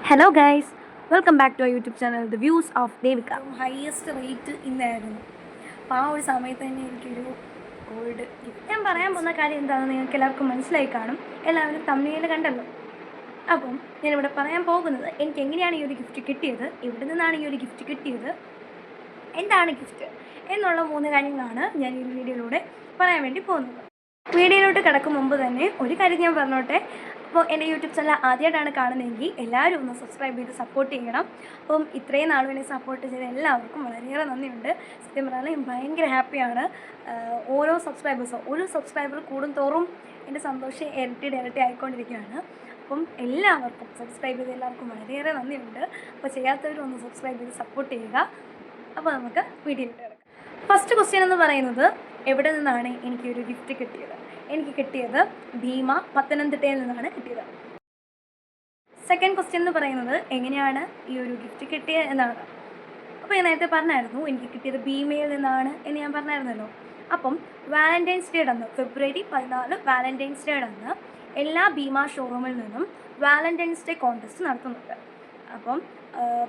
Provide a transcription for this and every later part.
Hello guys, welcome back to YouTube channel the views of Devika. Highest rate ഇന്നായിരുന്നു. അപ്പോൾ ആ ഒരു സമയത്ത് തന്നെ എനിക്കൊരു ഗോൾഡ് ഞാൻ പറയാൻ പോകുന്ന കാര്യം എന്താണെന്ന് നിങ്ങൾക്ക് എല്ലാവർക്കും മനസ്സിലായി കാണും. എല്ലാവരും തമ്മിൽ കണ്ടല്ലോ. അപ്പം ഞാനിവിടെ പറയാൻ പോകുന്നത് എനിക്ക് എങ്ങനെയാണ് ഈ ഒരു ഗിഫ്റ്റ് കിട്ടിയത്, എവിടെ നിന്നാണ് ഈ ഒരു ഗിഫ്റ്റ് കിട്ടിയത്, എന്താണ് ഗിഫ്റ്റ് എന്നുള്ള 3 കാര്യങ്ങളാണ് ഞാൻ ഈ വീഡിയോയിലൂടെ പറയാൻ വേണ്ടി പോകുന്നത്. വീഡിയോയിലോട്ട് കിടക്കും മുമ്പ് തന്നെ ഒരു കാര്യം ഞാൻ പറഞ്ഞോട്ടെ. അപ്പോൾ എൻ്റെ യൂട്യൂബ് ചാനൽ ആദ്യമായിട്ടാണ് കാണുന്നതെങ്കിൽ എല്ലാവരും ഒന്ന് സബ്സ്ക്രൈബ് ചെയ്ത് സപ്പോർട്ട് ചെയ്യണം. അപ്പം ഇത്രയും നാളും എന്നെ സപ്പോർട്ട് ചെയ്ത എല്ലാവർക്കും വളരെയേറെ നന്ദിയുണ്ട്. സത്യം പറഞ്ഞാൽ ഞാൻ ഭയങ്കര ഹാപ്പിയാണ്. ഓരോ സബ്സ്ക്രൈബർ കൂടും തോറും എൻ്റെ സന്തോഷം ഇരട്ടി ആയിക്കൊണ്ടിരിക്കുകയാണ്. അപ്പം എല്ലാവർക്കും സബ്സ്ക്രൈബ് ചെയ്ത എല്ലാവർക്കും വളരെയേറെ നന്ദിയുണ്ട്. അപ്പോൾ ചെയ്യാത്തവരും ഒന്ന് സബ്സ്ക്രൈബ് ചെയ്ത് സപ്പോർട്ട് ചെയ്യുക. അപ്പോൾ നമുക്ക് വീഡിയോയിലോട്ട് കിടക്കാം. ഫസ്റ്റ് ക്വസ്റ്റ്യൻ എന്ന് പറയുന്നത്, എവിടെ നിന്നാണ് എനിക്കൊരു ഗിഫ്റ്റ് കിട്ടിയത്? എനിക്ക് കിട്ടിയത് ഭീമ പത്തനംതിട്ടയിൽ നിന്നാണ് കിട്ടിയത്. സെക്കൻഡ് ക്വസ്റ്റ്യൻ എന്ന് പറയുന്നത്, എങ്ങനെയാണ് ഈ ഒരു ഗിഫ്റ്റ് കിട്ടിയത് എന്നാണ്. അപ്പോൾ ഞാൻ നേരത്തെ പറഞ്ഞായിരുന്നു എനിക്ക് കിട്ടിയത് ഭീമയിൽ നിന്നാണ് എന്ന് ഞാൻ പറഞ്ഞായിരുന്നല്ലോ. അപ്പം വാലൻറ്റൈൻസ് ഡേ അന്ന് ഫെബ്രുവരി 14 വാലൻറ്റൈൻസ് ഡേ അന്ന് എല്ലാ ഭീമ ഷോറൂമിൽ നിന്നും വാലൻറ്റൈൻസ് ഡേ കോൺടെസ്റ്റ് നടത്തുന്നുണ്ട്. അപ്പം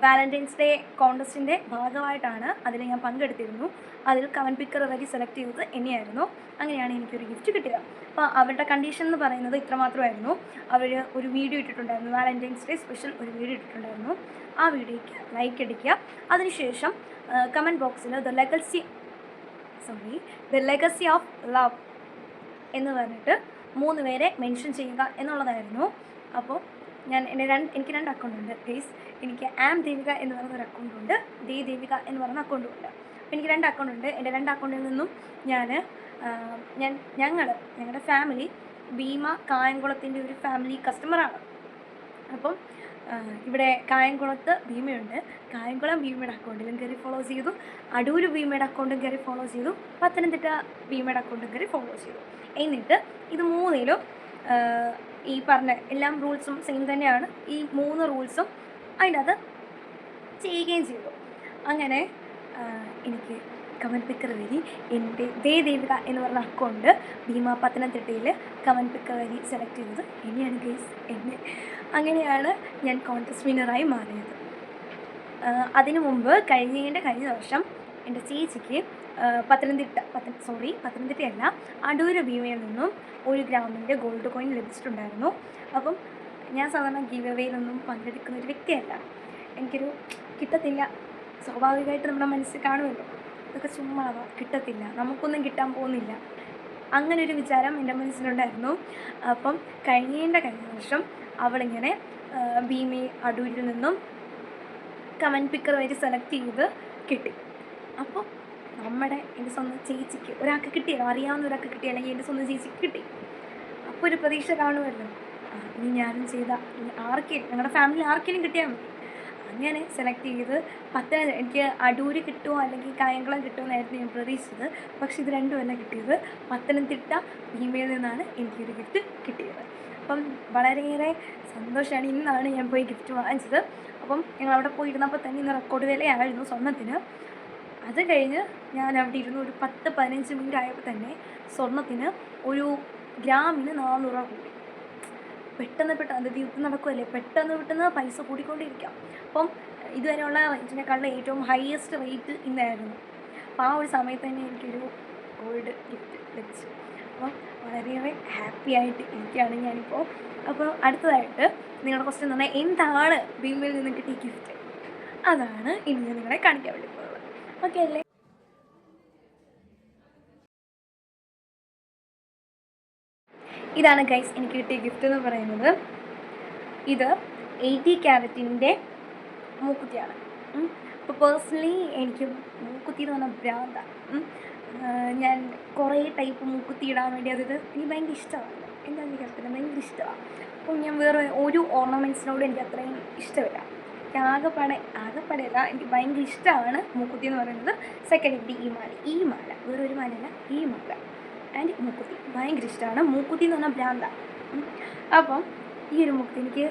വാലൻറ്റൈൻസ് ഡേ കോൺടെസ്റ്റിൻ്റെ ഭാഗമായിട്ടാണ് അതിൽ ഞാൻ പങ്കെടുത്തിരുന്നു. അതിൽ കമൻറ്റ് പിക്കർ വഴി സെലക്ട് ചെയ്തത് എന്നെയായിരുന്നു. അങ്ങനെയാണ് എനിക്കൊരു ഗിഫ്റ്റ് കിട്ടിയത്. അപ്പോൾ അവരുടെ കണ്ടീഷൻ എന്ന് പറയുന്നത് ഇത്രമാത്രമായിരുന്നു. അവർ ഒരു വീഡിയോ ഇട്ടിട്ടുണ്ടായിരുന്നു, വാലൻറ്റൈൻസ് ഡേ സ്പെഷ്യൽ ഒരു വീഡിയോ ഇട്ടിട്ടുണ്ടായിരുന്നു. ആ വീഡിയോയ്ക്ക് ലൈക്ക് അടിക്കുക. അതിനുശേഷം കമൻറ്റ് ബോക്സിൽ ദ ലെഗസി ഓഫ് ലവ് എന്ന് പറഞ്ഞിട്ട് 3 പേരെ മെൻഷൻ ചെയ്യുക എന്നുള്ളതായിരുന്നു. അപ്പോൾ എനിക്ക് 2 അക്കൗണ്ടുണ്ട് ഗൈസ്. എനിക്ക് ആം ദേവിക എന്ന് പറയുന്നൊരു അക്കൗണ്ടുണ്ട്, ദേവിക എന്ന് പറയുന്ന അക്കൗണ്ടുമുണ്ട്. അപ്പോൾ എനിക്ക് 2 അക്കൗണ്ടുണ്ട്. എൻ്റെ 2 അക്കൗണ്ടിൽ നിന്നും ഞങ്ങളുടെ ഫാമിലി ഭീമ കായംകുളത്തിൻ്റെ ഒരു ഫാമിലി കസ്റ്റമറാണ്. അപ്പം ഇവിടെ കായംകുളത്ത് ഭീമയുണ്ട്. കായംകുളം ഭീമയുടെ അക്കൗണ്ടിലും കയറി ഫോളോ ചെയ്തു, അടൂർ ഭീമയുടെ അക്കൗണ്ടും കയറി ഫോളോ ചെയ്തു, പത്തനംതിട്ട ഭീമയുടെ അക്കൗണ്ടും കയറി ഫോളോ ചെയ്തു. എന്നിട്ട് ഇത് 3ലും ഈ പറഞ്ഞ എല്ലാ റൂൾസും സെയിം തന്നെയാണ്. ഈ 3 റൂൾസും അതിൻ്റെ അത് ചെയ്യുകയും ചെയ്തു. അങ്ങനെ എനിക്ക് കമൻറ്റ് പിക്കർ വഴി എൻ്റെ ദേവിക എന്ന് പറഞ്ഞ അക്കൗണ്ട് ഭീമ പത്തനംതിട്ടയിൽ കമൻറ്റ് പിക്കർ വഴി സെലക്ട് ചെയ്തത് എന്നെയാണ് ഗൈസ്. അങ്ങനെയാണ് ഞാൻ കോൺടെസ്റ്റ് വിന്നറായി മാറിയത്. അതിനു മുമ്പ് കഴിഞ്ഞ വർഷം എൻ്റെ ചേച്ചിക്ക് പത്തനംതിട്ടയല്ല, അടൂർ ഭീമയിൽ നിന്നും 1 ഗ്രാമിൻ്റെ ഗോൾഡ് കോയിൻ ലഭിച്ചിട്ടുണ്ടായിരുന്നു. അപ്പം ഞാൻ സാധാരണ ഗീവ് അവേയിലൊന്നും പങ്കെടുക്കുന്ന ഒരു വ്യക്തിയല്ല. എനിക്കൊരു കിട്ടത്തില്ല, സ്വാഭാവികമായിട്ട് നമ്മുടെ മനസ്സിൽ കാണുമല്ലോ, ഇതൊക്കെ ചുമ്മാ കിട്ടത്തില്ല, നമുക്കൊന്നും കിട്ടാൻ പോകുന്നില്ല, അങ്ങനെ ഒരു വിചാരം എൻ്റെ മനസ്സിലുണ്ടായിരുന്നു. അപ്പം കഴിഞ്ഞ വർഷം അവളിങ്ങനെ ഭീമി അടൂരിൽ നിന്നും കമൻറ്റ് പിക്കർ വഴി സെലക്ട് ചെയ്ത് കിട്ടി. അപ്പോൾ എൻ്റെ സ്വന്തം ചേച്ചിക്ക് ഒരാൾക്ക് കിട്ടിയല്ലോ, അറിയാവുന്ന ഒരാൾക്ക് കിട്ടി, അല്ലെങ്കിൽ എൻ്റെ സ്വന്തം ചേച്ചിക്ക് കിട്ടി. അപ്പോൾ ഒരു പ്രതീക്ഷ കാണുമല്ലോ, ഇനി ഞാനും ചെയ്താൽ ഞങ്ങളുടെ ഫാമിലി ആർക്കെങ്കിലും കിട്ടിയാൽ മതി. അങ്ങനെ സെലക്ട് ചെയ്ത് എനിക്ക് അടൂര് കിട്ടുമോ അല്ലെങ്കിൽ കായംകുളം കിട്ടുമോ എന്നായിരുന്നു ഞാൻ പ്രതീക്ഷിച്ചത്. പക്ഷേ ഇത് രണ്ടുമല്ല കിട്ടിയത്, പത്തനംതിട്ട ഭീമയിൽ നിന്നാണ് എനിക്കൊരു ഗിഫ്റ്റ് കിട്ടിയത്. അപ്പം വളരെയേറെ സന്തോഷമാണ്. ഇന്നാണ് ഞാൻ പോയി ഗിഫ്റ്റ് വാങ്ങിച്ചത്. അപ്പം ഞങ്ങളവിടെ പോയിരുന്നപ്പോൾ തന്നെ ഇന്ന് റെക്കോർഡ് വിലയായിരുന്നു സ്വർണ്ണത്തിന്. അത് കഴിഞ്ഞ് ഞാൻ അവിടെ ഇരുന്ന് ഒരു 10-15 മിനിറ്റ് ആയപ്പോൾ തന്നെ സ്വർണ്ണത്തിന് 1 ഗ്രാമിന് 400 രൂപ കൂടി. പെട്ടെന്ന് അത് യുദ്ധം നടക്കുമല്ലേ, പെട്ടെന്ന് പൈസ കൂടിക്കൊണ്ടിരിക്കാം. അപ്പം ഇതുവരെയുള്ള റേറ്റിനേക്കാളും ഏറ്റവും ഹയസ്റ്റ് റേറ്റ് ഇന്നായിരുന്നു. അപ്പോൾ ആ ഒരു സമയത്ത് തന്നെ എനിക്കൊരു ഗോൾഡ് ഗിഫ്റ്റ് ലഭിച്ചു. അപ്പം വളരെയേറെ ഹാപ്പി ആയിട്ട് ഇരിക്കുകയാണ് ഞാനിപ്പോൾ. അപ്പോൾ അടുത്തതായിട്ട് നിങ്ങളുടെ ക്വസ്റ്റ്യൻ എന്ന് പറഞ്ഞാൽ, എന്താണ് ഭീമയിൽ നിന്ന് കിട്ടിയ ഗിഫ്റ്റ്? അതാണ് ഇനി ഞാൻ നിങ്ങളെ കാണിക്കാൻ വേണ്ടി പോകുന്നത്. ഓക്കെ അല്ലേ? ഇതാണ് ഗൈസ് എനിക്ക് കിട്ടിയ ഗിഫ്റ്റ് എന്ന് പറയുന്നത്. ഇത് 80 ക്യാരറ്റിൻ്റെ മൂക്കുത്തിയാണ്. അപ്പോൾ പേഴ്സണലി എനിക്ക് മൂക്കുത്തി എന്ന് പറഞ്ഞാൽ ഭ്രാന്താണ്. ഞാൻ കുറേ ടൈപ്പ് മൂക്കുത്തി ഇടാൻ വേണ്ടി എനിക്ക് ഭയങ്കര ഇഷ്ടമാണ്. എന്താണെന്ന് എനിക്കറിയില്ല, ഭയങ്കര ഇഷ്ടമാണ്. അപ്പോൾ ഞാൻ വേറെ ഒരു ഓർണമെൻറ്റ്സിനോട് എനിക്ക് അത്രയും ഇഷ്ടമില്ല. ആകെപ്പാടെയല്ല, എനിക്ക് ഭയങ്കര ഇഷ്ടമാണ് മൂക്കുത്തി എന്ന് പറയുന്നത്. സെക്കൻഡ് ഈ മാല വേറൊരു മാലയല്ല, ഈ മാല ആൻഡ് മൂക്കുത്തി ഭയങ്കര ഇഷ്ടമാണ്. മൂക്കുത്തി എന്ന് പറഞ്ഞാൽ ഭ്രാന്താണ്. അപ്പം ഈ ഒരു മൂക്കുത്തി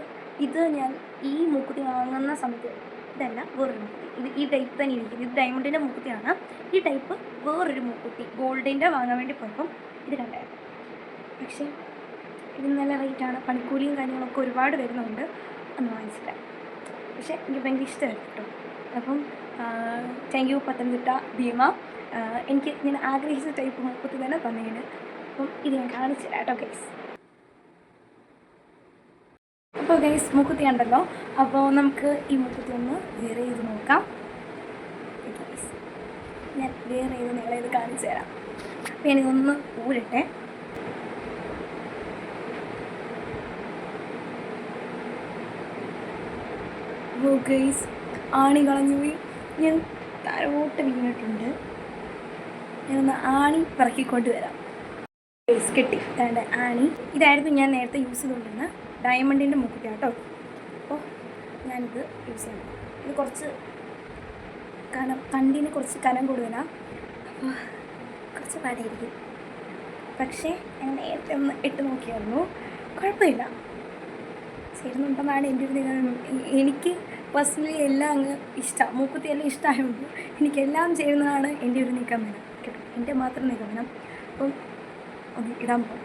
ഞാൻ ഈ മൂക്കുത്തി വാങ്ങുന്ന സമയത്ത് ഇതല്ല വേറൊരു മൂക്കുത്തി, ഈ ടൈപ്പ് തന്നെ ഇരിക്കുന്നത്. ഇത് ഡയമണ്ടിൻ്റെ മൂക്കുത്തിയാണ്. ഈ ടൈപ്പ് വേറൊരു മൂക്കുത്തി ഗോൾഡിൻ്റെ വാങ്ങാൻ വേണ്ടി പോയപ്പം ഇത് കണ്ടായിരുന്നു. പക്ഷേ ഇത് നല്ല റേറ്റാണ്, പണിക്കൂലിയും കാര്യങ്ങളൊക്കെ ഒരുപാട് വരുന്നുണ്ട്. ഒന്നും വാങ്ങിച്ചില്ല. പക്ഷേ എനിക്ക് ഭയങ്കര ഇഷ്ടമായിരുന്നു കേട്ടോ. അപ്പം താങ്ക് യു പത്തനംതിട്ട ഭീമ. എനിക്ക് ഞാൻ ആഗ്രഹിച്ച ടൈപ്പ് മൂക്കുത്തി തന്നെ തന്നതിന്. അപ്പം ഇത് ഞാൻ കാണിച്ചു തരാം കേട്ടോ ഗൈസ്. അപ്പോൾ ഗൈസ് മൂക്കുത്തി ഉണ്ടല്ലോ, അപ്പോൾ നമുക്ക് ഈ മൂക്കുത്തി ഒന്ന് വേറെ ചെയ്ത് നോക്കാം. ഗൈസ് ഞാൻ വേറെ ചെയ്ത് നിങ്ങളെ ഇത് കാണിച്ചു തരാം. അപ്പോൾ ഞാനിതൊന്ന് ഊരട്ടെ. ഓ ഗൈസ് ആണി കളഞ്ഞു പോയി. ഞാൻ താഴോട്ട് വീണിട്ടുണ്ട്. ഞാനൊന്ന് ആണി പറക്കിക്കൊണ്ട് വരാം. ഗൈസ് കിട്ടി അതാണ്ട് ആണി. ഇതായിരുന്നു ഞാൻ നേരത്തെ യൂസ് ചെയ്തുകൊണ്ടിരുന്ന ഡയമണ്ടിൻ്റെ മൂക്കുത്തി കേട്ടോ. അപ്പോൾ ഞാനിത് യൂസ് ചെയ്യണം. ഇത് കുറച്ച് കണ്ടിന് കുറച്ച് കനം കൂടുതലാണ്, അപ്പോൾ കുറച്ച് പാടായിരിക്കും. പക്ഷേ ഞാൻ നേരത്തെ ഒന്ന് ഇട്ട് നോക്കിയായിരുന്നു, കുഴപ്പമില്ല, ചേരുന്നുണ്ടെന്നാണ് എൻ്റെ ഒരു നിഗമനം. എനിക്ക് പേഴ്സണലി എല്ലാം അങ്ങ് ഇഷ്ടമാണ്, മൂക്കുത്തി എല്ലാം ഇഷ്ടമായതുകൊണ്ട് എനിക്കെല്ലാം ചേരുന്നതാണ് എൻ്റെ ഒരു നിഗമനം കേട്ടോ, എൻ്റെ മാത്രം നിഗമനം. അപ്പം ഒന്ന് ഇടാൻ പോകും.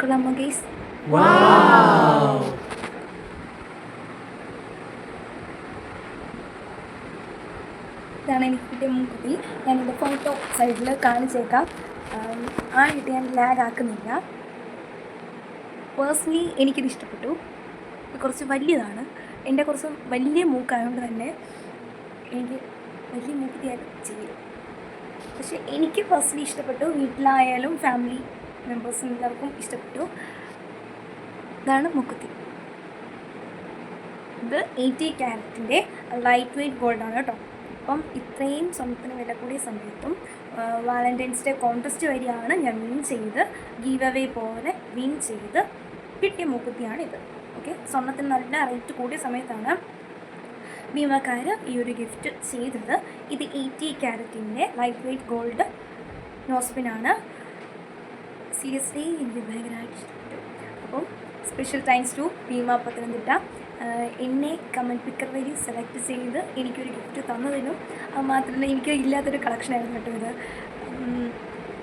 കൊള്ളാമോ ഗൈസ്? ഇതാണ് എനിക്ക് കിട്ടിയ മൂക്കുത്തി. ഞാനിൻ്റെ ഫോട്ടോ സൈഡിൽ കാണിച്ചേക്കാം. ആയിട്ട് ഞാൻ ലാഗ് ആക്കുന്നില്ല. പേഴ്സണലി എനിക്കിത് ഇഷ്ടപ്പെട്ടു. ഇത് കുറച്ച് വലിയതാണ്, എൻ്റെ കുറച്ച് വലിയ മൂക്കായതുകൊണ്ട് തന്നെ എനിക്ക് വലിയ മൂക്കുത്തിയായിട്ട് ചെയ്യും. പക്ഷേ എനിക്ക് പേഴ്സണലി ഇഷ്ടപ്പെട്ടു, വീട്ടിലായാലും ഫാമിലി മെമ്പേഴ്സിന് എല്ലാവർക്കും ഇഷ്ടപ്പെട്ടു. ഇതാണ് മൂക്കുത്തി. ഇത് 80 ക്യാരറ്റിൻ്റെ ലൈറ്റ് വെയ്റ്റ് ഗോൾഡാണ് കേട്ടോ. അപ്പം ഇത്രയും സ്വർണ്ണത്തിന് വില കൂടിയ സമയത്തും വാലൻറ്റൈൻസ് ഡേ കോൺടെസ്റ്റ് വഴിയാണ് ഞാൻ വിൻ ചെയ്ത്, ഗീവ് അവേ പോലെ വിൻ ചെയ്ത് കിട്ടിയ മൂക്കുത്തിയാണിത്. ഓക്കെ, സ്വർണ്ണത്തിന് നല്ല റേറ്റ് കൂടിയ സമയത്താണ് ഭീമക്കാർ ഈ ഒരു ഗിഫ്റ്റ് ചെയ്തത്. ഇത് 80 ക്യാരറ്റിൻ്റെ ലൈറ്റ് വെയ്റ്റ് ഗോൾഡ് നോസ്പിനാണ്. സീരിയസ്ലി എനിക്ക് ഭയങ്കരമായിട്ട് ഇഷ്ടപ്പെട്ടു. അപ്പം special thanks to Bhima Pathanamthitta. എന്നെ കമൻറ്റ് പിക്കർ വഴി സെലക്ട് ചെയ്ത് എനിക്കൊരു ഗിഫ്റ്റ് തന്നതിനും മാത്രമല്ല, എനിക്ക് ഇല്ലാത്തൊരു കളക്ഷനായിരുന്നു കേട്ടോ ഇത്.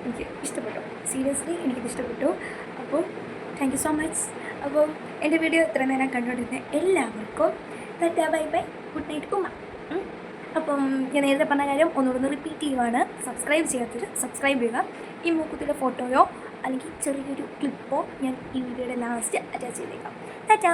എനിക്ക് ഇഷ്ടപ്പെട്ടു, സീരിയസ്ലി എനിക്കിത് ഇഷ്ടപ്പെട്ടു. അപ്പോൾ താങ്ക് യു സോ മച്ച്. അപ്പം എൻ്റെ വീഡിയോ ഇത്ര നേരം കണ്ടുകൊണ്ടിരുന്ന എല്ലാവർക്കും Tata, bye bye, good night, ഉമ്മ. അപ്പം ഞാൻ നേരത്തെ പറഞ്ഞ കാര്യം ഒന്നുകൂടെ റിപ്പീറ്റ് ചെയ്യുവാണ്. സബ്സ്ക്രൈബ് ചെയ്യാത്തവർ സബ്സ്ക്രൈബ് ചെയ്യുക. ഈ മൂക്കുത്തിയുടെ ഫോട്ടോയോ അല്ലെങ്കിൽ ചെറിയൊരു ക്ലിപ്പോ ഞാൻ ഈ വീഡിയോയുടെ ലാസ്റ്റ് അറ്റാച്ച് ചെയ്തേക്കാം. ടാറ്റാ.